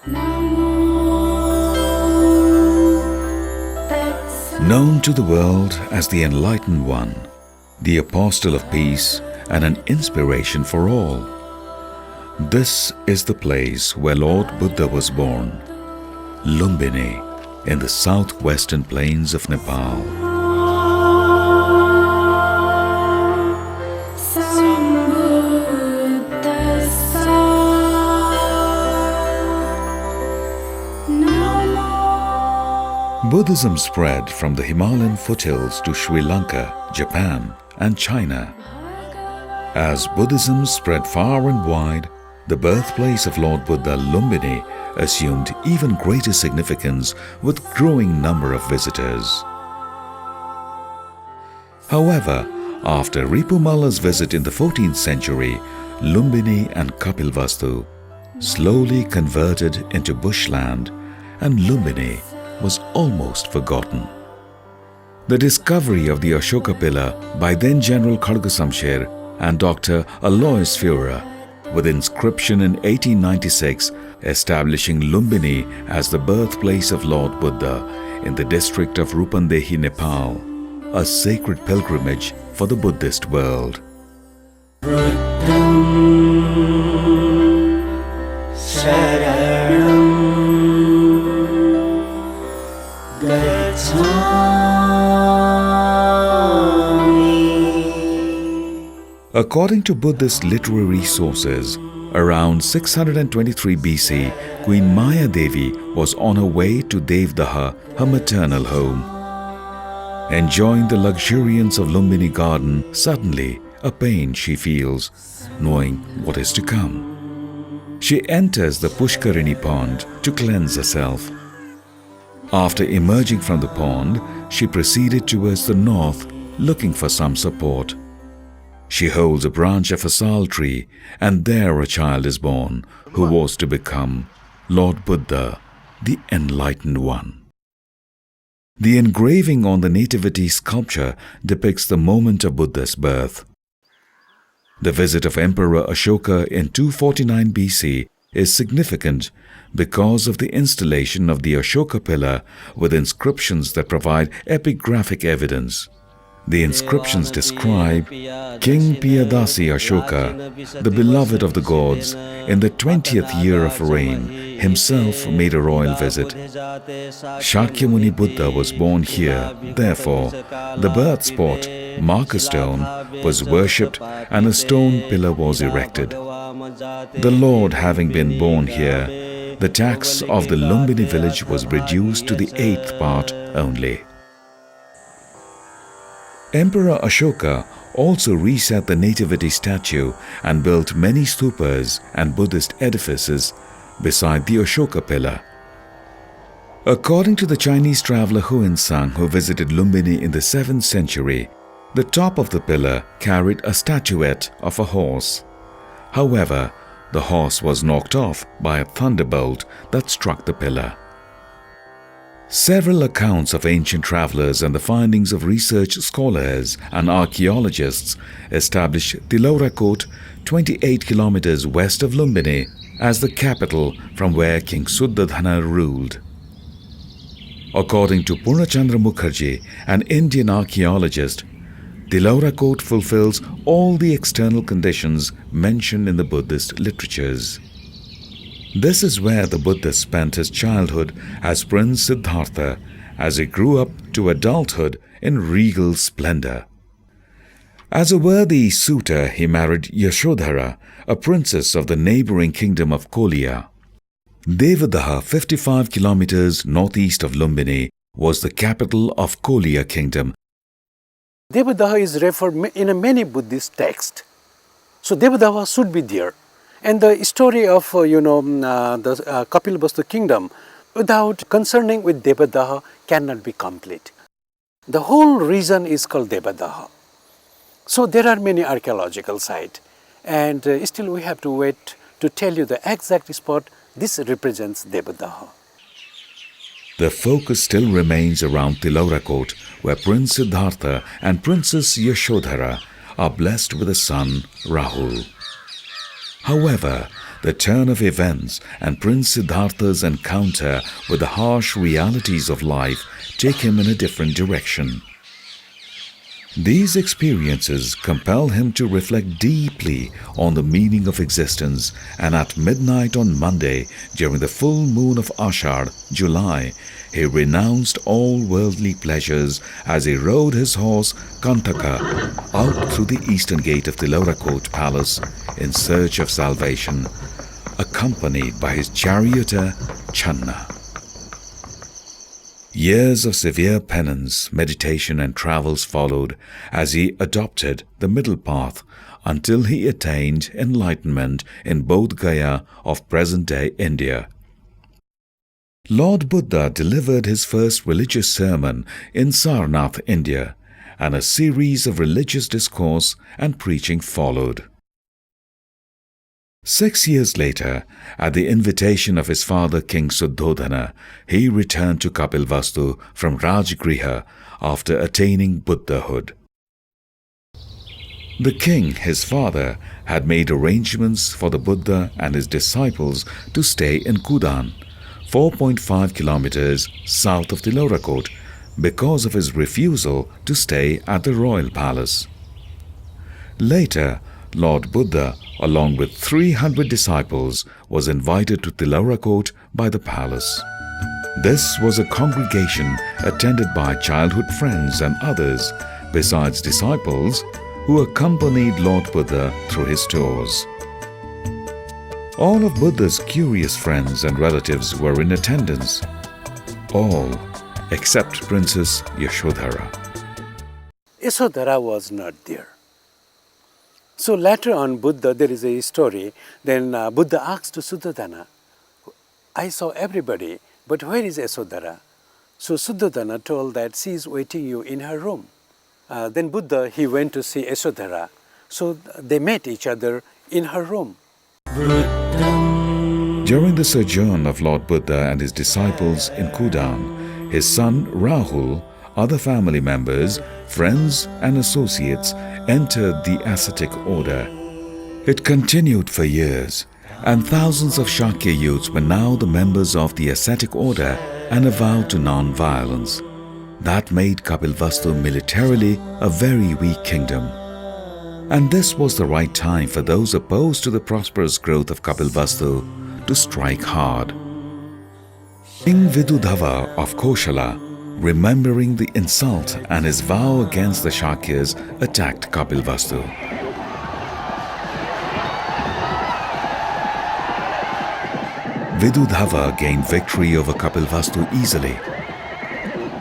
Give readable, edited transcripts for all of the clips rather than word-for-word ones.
Known to the world as the Enlightened One, the Apostle of Peace and an inspiration for all, this is the place where Lord Buddha was born, Lumbini, in the southwestern plains of Nepal. Buddhism spread from the Himalayan foothills to Sri Lanka, Japan and China. As Buddhism spread far and wide, the birthplace of Lord Buddha, Lumbini, assumed even greater significance with growing number of visitors. However, after Ripumala's visit in the 14th century, Lumbini and Kapilvastu slowly converted into bushland, and Lumbini was almost forgotten. The discovery of the Ashoka pillar by then General Khargasamsher and Dr. Alois Führer, with inscription in 1896 establishing Lumbini as the birthplace of Lord Buddha in the district of Rupandehi, Nepal, a sacred pilgrimage for the Buddhist world. According to Buddhist literary sources, around 623 BC, Queen Maya Devi was on her way to Devdaha, her maternal home. Enjoying the luxuriance of Lumbini garden, suddenly a pain she feels, knowing what is to come. She enters the Pushkarini pond to cleanse herself. After emerging from the pond, she proceeded towards the north, looking for some support. She holds a branch of a sal tree, and there a child is born who was to become Lord Buddha, the Enlightened One. The engraving on the nativity sculpture depicts the moment of Buddha's birth. The visit of Emperor Ashoka in 249 BC is significant because of the installation of the Ashoka pillar with inscriptions that provide epigraphic evidence. The inscriptions describe King Piyadasi Ashoka, the beloved of the gods, in the 20th year of reign, himself made a royal visit. Shakyamuni Buddha was born here, therefore, the birth spot, marker stone, was worshipped and a stone pillar was erected. The Lord having been born here, the tax of the Lumbini village was reduced to the 8th part only. Emperor Ashoka also reset the nativity statue and built many stupas and Buddhist edifices beside the Ashoka pillar. According to the Chinese traveler Huinsang, who visited Lumbini in the 7th century, the top of the pillar carried a statuette of a horse. However, the horse was knocked off by a thunderbolt that struck the pillar. Several accounts of ancient travelers and the findings of research scholars and archaeologists establish Tilaurakot, 28 kilometers west of Lumbini, as the capital from where King Suddhadhana ruled. According to Purnachandra Mukherjee, an Indian archaeologist, Tilaurakot fulfills all the external conditions mentioned in the Buddhist literatures. This is where the Buddha spent his childhood as Prince Siddhartha, as he grew up to adulthood in regal splendor. As a worthy suitor, he married Yashodhara, a princess of the neighboring kingdom of Kolia. Devadaha, 55 kilometers northeast of Lumbini, was the capital of Kolia kingdom. Devadaha is referred in many Buddhist texts. So Devadaha should be there. And the story of, the Kapilvastu kingdom, without concerning with Devadaha, cannot be complete. The whole region is called Devadaha. So there are many archaeological sites, and still we have to wait to tell you the exact spot. This represents Devadaha. The focus still remains around Tilaurakot, where Prince Siddhartha and Princess Yashodhara are blessed with a son, Rahul. However, the turn of events and Prince Siddhartha's encounter with the harsh realities of life take him in a different direction. These experiences compel him to reflect deeply on the meaning of existence, and at midnight on Monday, during the full moon of Ashad, July, he renounced all worldly pleasures as he rode his horse Kantaka out through the eastern gate of the Tilorakot palace in search of salvation, accompanied by his charioteer Channa. Years of severe penance, meditation and travels followed as he adopted the middle path until he attained enlightenment in Bodh Gaya of present-day India. Lord Buddha delivered his first religious sermon in Sarnath, India, and a series of religious discourse and preaching followed. 6 years later, at the invitation of his father King Suddhodana, he returned to Kapilvastu from Rajgriha after attaining Buddhahood. The king, his father, had made arrangements for the Buddha and his disciples to stay in Kudan, 4.5 kilometers south of Tilorakot, because of his refusal to stay at the royal palace. Later, Lord Buddha, along with 300 disciples, was invited to Tilorakot by the palace. This was a congregation attended by childhood friends and others, besides disciples, who accompanied Lord Buddha through his tours. All of Buddha's curious friends and relatives were in attendance, all except Princess Yashodhara. Yashodhara was not there. So later on, Buddha, there is a story, then Buddha asked to Suddhodana, I saw everybody, but where is Yashodhara? So Suddhodana told that she is waiting you in her room. Then Buddha, he went to see Yashodhara. So they met each other in her room. During the sojourn of Lord Buddha and his disciples in Kudan, his son Rahul, other family members, friends and associates entered the ascetic order. It continued for years, and thousands of Shakya youths were now the members of the ascetic order and avowed to non-violence. That made Kapilvastu militarily a very weak kingdom. And this was the right time for those opposed to the prosperous growth of Kapilvastu to strike hard. King Vidudhava of Koshala, remembering the insult and his vow against the Shakyas, attacked Kapilvastu. Vidudhava gained victory over Kapilvastu easily.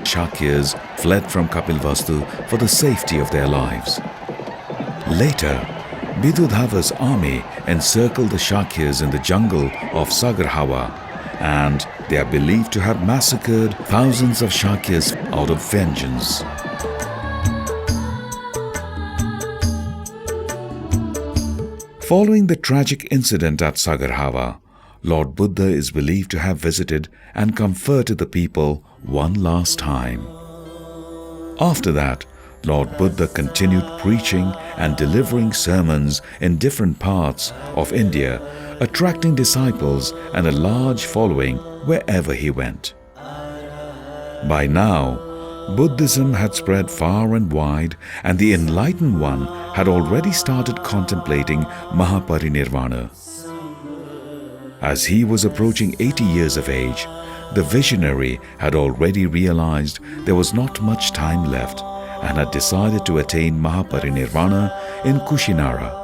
Shakyas fled from Kapilvastu for the safety of their lives. Later, Vidudhava's army encircled the Shakyas in the jungle of Sagarhawa, and they are believed to have massacred thousands of Shakyas out of vengeance. Following the tragic incident at Sagarhawa, Lord Buddha is believed to have visited and comforted the people one last time. After that, Lord Buddha continued preaching and delivering sermons in different parts of India, attracting disciples and a large following wherever he went. By now, Buddhism had spread far and wide, and the enlightened one had already started contemplating Mahaparinirvana. As he was approaching 80 years of age, the visionary had already realized there was not much time left and had decided to attain Mahaparinirvana in Kushinara.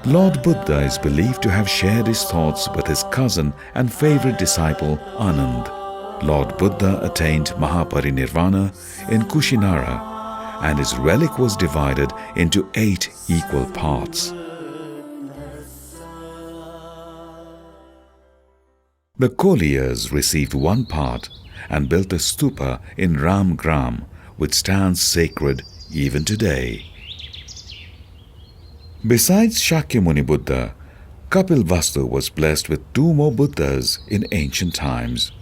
Lord Buddha is believed to have shared his thoughts with his cousin and favorite disciple Anand. Lord Buddha attained Mahaparinirvana in Kushinara, and his relic was divided into 8 equal parts. The Koliyas received one part and built a stupa in Ramgram, which stands sacred even today. Besides Shakyamuni Buddha, Kapilvastu was blessed with 2 more Buddhas in ancient times.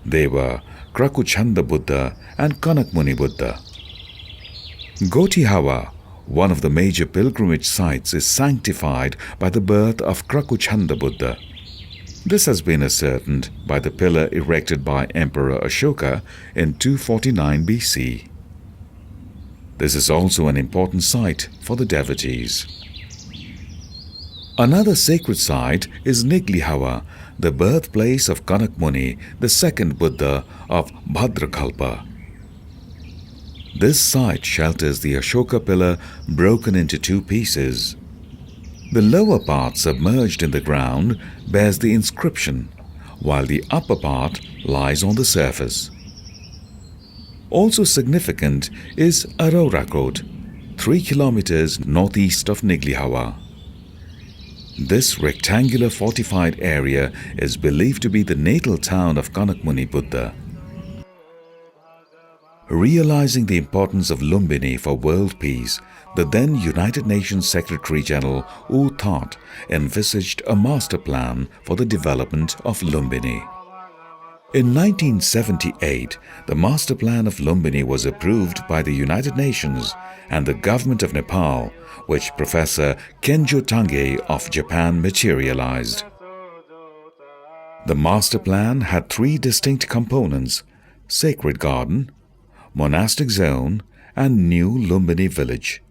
They were Krakuchanda Buddha and Kanakmuni Buddha. Gotihawa, one of the major pilgrimage sites is sanctified by the birth of Krakuchanda Buddha. This has been ascertained by the pillar erected by Emperor Ashoka in 249 BC. This is also an important site for the devotees. Another sacred site is Niglihawa, the birthplace of Kanak Muni, the second Buddha of Bhadrakalpa. This site shelters the Ashoka pillar broken into two pieces. The lower part, submerged in the ground, bears the inscription, while the upper part lies on the surface. Also significant is Arorakot, 3 kilometers northeast of Niglihawa. This rectangular fortified area is believed to be the natal town of Kanak Muni Buddha. Realizing the importance of Lumbini for world peace, the then United Nations Secretary-General U Thant envisaged a master plan for the development of Lumbini. In 1978, the master plan of Lumbini was approved by the United Nations and the government of Nepal, which Professor Kenjo Tange of Japan materialized. The master plan had three distinct components: sacred garden, monastic zone, and new Lumbini village.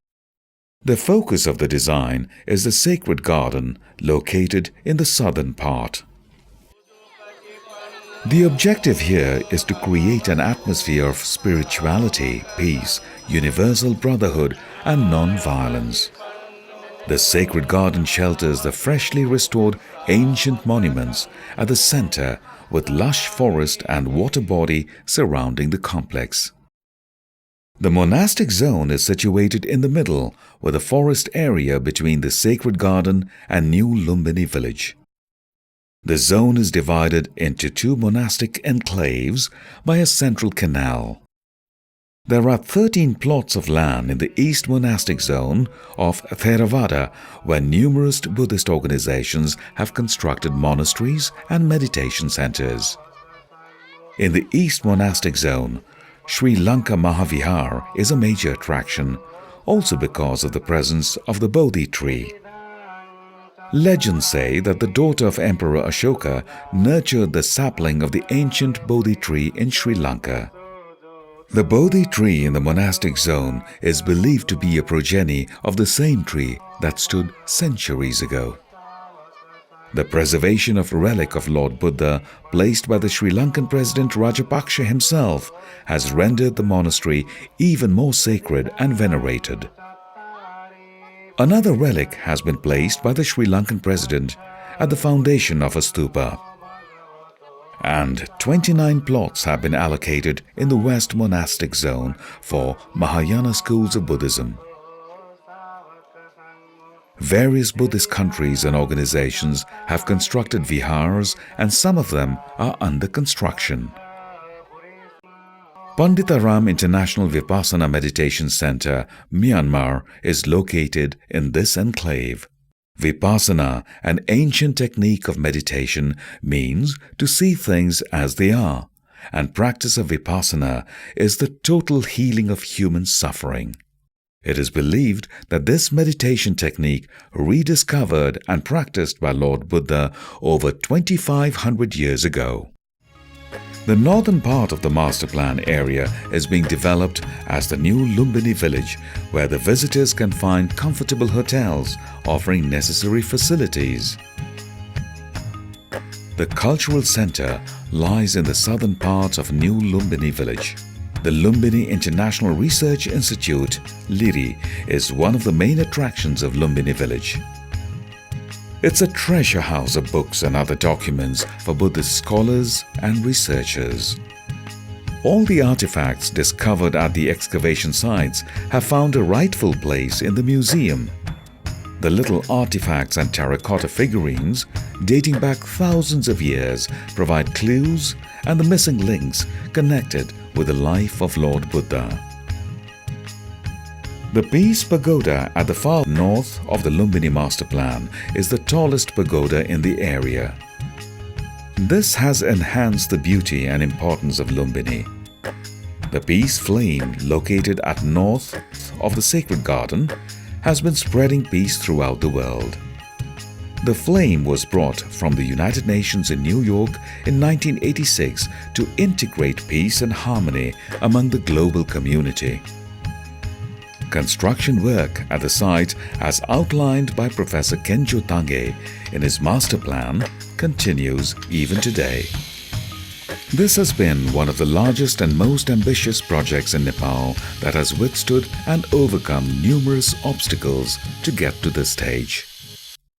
The focus of the design is the sacred garden located in the southern part. The objective here is to create an atmosphere of spirituality, peace, universal brotherhood, and non-violence. The sacred garden shelters the freshly restored ancient monuments at the center, with lush forest and water body surrounding the complex. The monastic zone is situated in the middle, with a forest area between the sacred garden and new Lumbini village. The zone is divided into two monastic enclaves by a central canal. There are 13 plots of land in the East Monastic Zone of Theravada, where numerous Buddhist organizations have constructed monasteries and meditation centers. In the East Monastic Zone, Sri Lanka Mahavihar is a major attraction, also because of the presence of the Bodhi tree. Legends say that the daughter of Emperor Ashoka nurtured the sapling of the ancient Bodhi tree in Sri Lanka. The Bodhi tree in the monastic zone is believed to be a progeny of the same tree that stood centuries ago. The preservation of a relic of Lord Buddha placed by the Sri Lankan President Rajapaksa himself has rendered the monastery even more sacred and venerated. Another relic has been placed by the Sri Lankan President at the foundation of a stupa. And 29 plots have been allocated in the West Monastic Zone for Mahayana schools of Buddhism. Various Buddhist countries and organizations have constructed vihars, and some of them are under construction. Panditaram International Vipassana Meditation Center, Myanmar, is located in this enclave. Vipassana, an ancient technique of meditation, means to see things as they are, and practice of Vipassana is the total healing of human suffering. It is believed that this meditation technique, rediscovered and practiced by Lord Buddha over 2,500 years ago. The northern part of the master plan area is being developed as the new Lumbini village, where the visitors can find comfortable hotels offering necessary facilities. The cultural center lies in the southern part of new Lumbini village. The Lumbini International Research Institute, LIRI, is one of the main attractions of Lumbini village. It's a treasure house of books and other documents for Buddhist scholars and researchers. All the artifacts discovered at the excavation sites have found a rightful place in the museum. The little artifacts and terracotta figurines, dating back thousands of years, provide clues and the missing links connected with the life of Lord Buddha. The Peace Pagoda at the far north of the Lumbini Master Plan is the tallest pagoda in the area. This has enhanced the beauty and importance of Lumbini. The peace flame, located at north of the sacred garden, has been spreading peace throughout the world. The flame was brought from the United Nations in New York in 1986 to integrate peace and harmony among the global community. Construction work at the site, as outlined by Professor Kenjo Tange in his master plan, continues even today. This has been one of the largest and most ambitious projects in Nepal that has withstood and overcome numerous obstacles to get to this stage.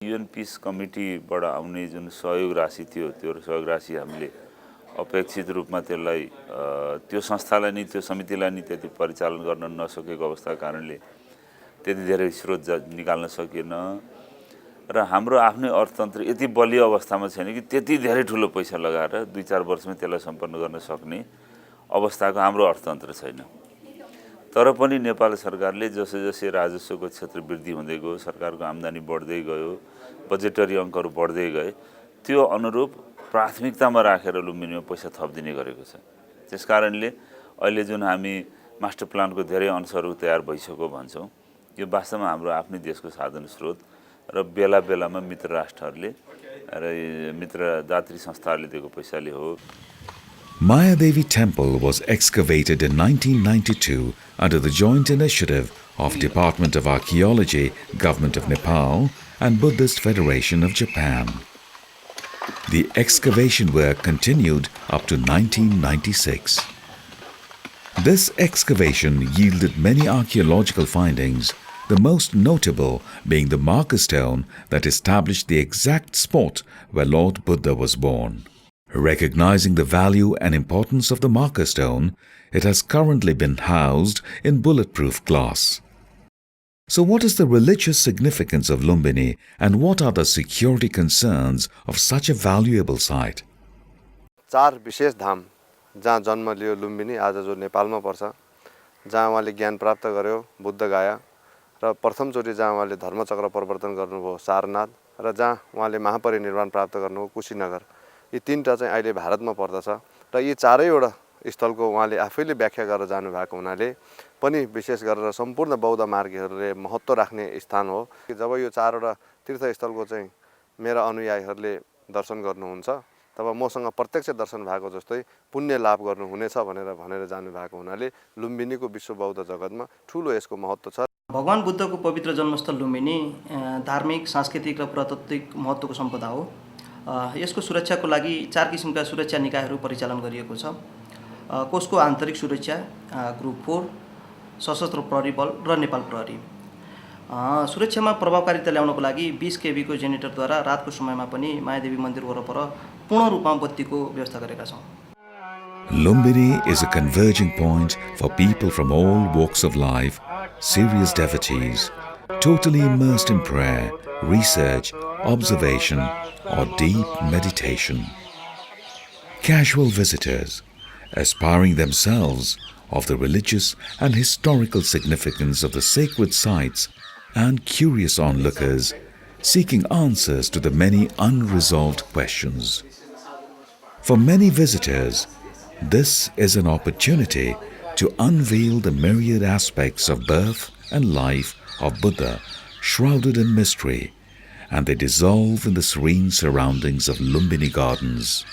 UN Peace Committee बाट आउने जुन सहयोग राशि थियो त्यो सहयोग राशि हामीले अपेक्षित रूपमा त्यसलाई त्यो संस्थालाई नि त्यो समितिलाई नि त्यति परिचालन गर्न नसकेको अवस्थाको कारणले त्यति धेरै स्रोत निकाल्न सकिएन र हाम्रो आफ्नै अर्थतन्त्र यति बलियो अवस्थामा छैन कि त्यति धेरै ठुलो पैसा लगाएर 2-4 वर्षमै त्यसलाई सम्पन्न गर्न सक्ने अवस्थाको हाम्रो अर्थतन्त्र छैन। तर पनि नेपाल सरकारले जसै जसै राजस्वको क्षेत्र वृद्धि हुँदै गयो, सरकारको आम्दानी बढ्दै गयो, बजेटरी अङ्कहरू बढ्दै गए, त्यो अनुरूप प्राथमिकतामा राखेर लुम्बिनीमा पैसा थपिदिने गरेको छ। त्यसकारणले अहिले जुन हामी मास्टर प्लानको धेरै अंशहरू तयार भइसक्यो भन्छौँ, यो वास्तवमा हाम्रो आफ्नै देशको साधन स्रोत र बेला बेलामा मित्र राष्ट्रहरूले र मित्र दात्री संस्थाहरूले दिएको पैसाले हो। Mayadevi Temple was excavated in 1992 under the joint initiative of Department of Archaeology, Government of Nepal and Buddhist Federation of Japan. The excavation work continued up to 1996. This excavation yielded many archaeological findings, the most notable being the marker stone that established the exact spot where Lord Buddha was born. Recognizing the value and importance of the marker stone, it has currently been housed in bulletproof glass. So what is the religious significance of Lumbini and what are the security concerns of such a valuable site? 4 विशेष धाम जहाँ जन्म लियो लुम्बिनी आज जो नेपालमा पर्छ, जहाँ उहाँले ज्ञान प्राप्त गर्यो बुद्ध गया र प्रथमचोटि जहाँ उहाँले धर्मचक्र परिवर्तन गर्नुभयो सारनाथ र जहाँ उहाँले महापरिनिर्वाण प्राप्त गर्नुभयो कुशीनगर, यी तीनटा चाहिँ अहिले भारतमा पर्दछ र यी चारैवटा स्थलको उहाँले आफैले व्याख्या गरेर जानु भएको हुनाले पनि विशेष गरेर सम्पूर्ण बौद्ध मार्गीहरूले महत्त्व राख्ने स्थान हो। जब यो चारवटा तीर्थस्थलको चाहिँ मेरा अनुयायीहरूले दर्शन गर्नुहुन्छ तब मसँग प्रत्यक्ष दर्शन भएको जस्तै पुण्य लाभ गर्नुहुनेछ भनेर जानु भएको हुनाले लुम्बिनीको विश्व बौद्ध जगतमा ठूलो यसको महत्त्व छ। भगवान बुद्धको पवित्र जन्मस्थल लुम्बिनी धार्मिक, सांस्कृतिक र पुरातात्विक महत्त्वको सम्पदा हो। यसको सुरक्षाको लागि 4 किसिमका सुरक्षा निकायहरू परिचालन गरिएको छ। कोषको आन्तरिक सुरक्षा, ग्रुप 4, सशस्त्र प्रहरी बल र नेपाल प्रहरी। सुरक्षामा प्रभावकारिता ल्याउनको लागि 20 केबी को जेनेरेटरद्वारा रातको समयमा पनि मायादेवी मन्दिर वरपर पूर्ण रूपमा बत्तीको व्यवस्था गरेका छौं। Lumbini is a converging point for people from all walks of life, serious devotees, totally immersed in prayer, research, observation or deep meditation. Casual visitors, aspiring themselves of the religious and historical significance of the sacred sites, and curious onlookers seeking answers to the many unresolved questions. For many visitors, this is an opportunity to unveil the myriad aspects of birth and life of Buddha shrouded in mystery, and they dissolve in the serene surroundings of Lumbini Gardens.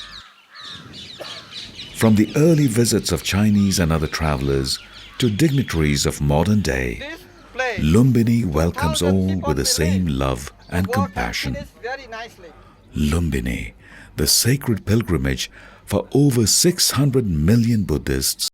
From the early visits of Chinese and other travelers to dignitaries of modern day, Lumbini welcomes all with the same love and compassion. Lumbini, the sacred pilgrimage for over 600 million Buddhists,